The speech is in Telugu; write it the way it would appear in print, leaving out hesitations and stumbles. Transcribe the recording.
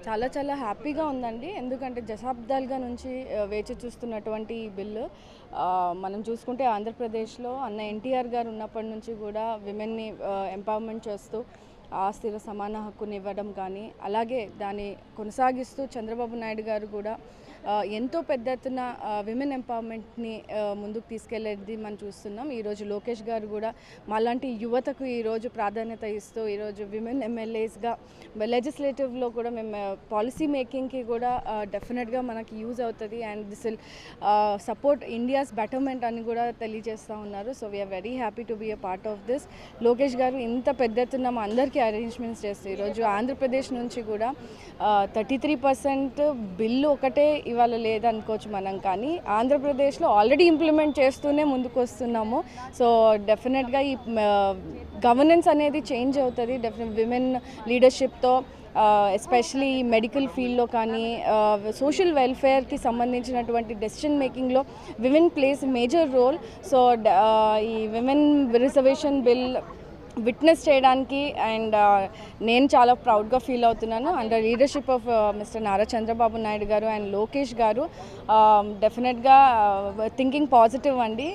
చాలా చాలా హ్యాపీగా ఉందండి. ఎందుకంటే దశాబ్దాలుగా నుంచి వేచి చూస్తున్నటువంటి ఈ బిల్లు మనం చూసుకుంటే ఆంధ్రప్రదేశ్లో అన్న ఎన్టీఆర్ గారు ఉన్నప్పటి నుంచి కూడా విమెన్ని ఎంపవర్మెంట్ చేస్తూ ఆస్తిల సమాన హక్కుని ఇవ్వడం కానీ, అలాగే దాన్ని కొనసాగిస్తూ చంద్రబాబు నాయుడు గారు కూడా ఎంతో పెద్ద ఎత్తున విమెన్ ఎంపవర్మెంట్ని ముందుకు తీసుకెళ్లేది మనం చూస్తున్నాం. ఈరోజు లోకేష్ గారు కూడా మాలాంటి యువతకు ఈరోజు ప్రాధాన్యత ఇస్తూ ఈరోజు విమెన్ ఎమ్మెల్యేస్గా లెజిస్లేటివ్లో కూడా మేము పాలసీ మేకింగ్కి కూడా డెఫినెట్గా మనకి యూజ్ అవుతుంది. And this will support India's betterment అని కూడా తెలియజేస్తూ ఉన్నారు. So we are very happy to be a part of this. Lokesh గారు ఇంత పెద్ద ఎత్తున మా అందరికీ అరేంజ్మెంట్స్ చేస్తారు. ఈరోజు ఆంధ్రప్రదేశ్ నుంచి కూడా 33% బిల్లు ఒకటే ఇవాళ లేదనుకోవచ్చు మనం, కానీ ఆంధ్రప్రదేశ్లో ఆల్రెడీ ఇంప్లిమెంట్ చేస్తూనే ముందుకు వస్తున్నాము. సో డెఫినెట్గా ఈ గవర్నెన్స్ అనేది చేంజ్ అవుతుంది. విమెన్ లీడర్షిప్తో ఎస్పెషలీ మెడికల్ ఫీల్డ్లో కానీ సోషల్ వెల్ఫేర్కి సంబంధించినటువంటి డెసిషన్ మేకింగ్లో women plays major role. So ఈ విమెన్ రిజర్వేషన్ బిల్ విట్నెస్ చేయడానికి అండ్ నేను చాలా ప్రౌడ్గా ఫీల్ అవుతున్నాను. Under leadership of mister Nara Chandrababu Naidu garu and Lokesh గారు డెఫినెట్గా థింకింగ్ పాజిటివ్ అండి.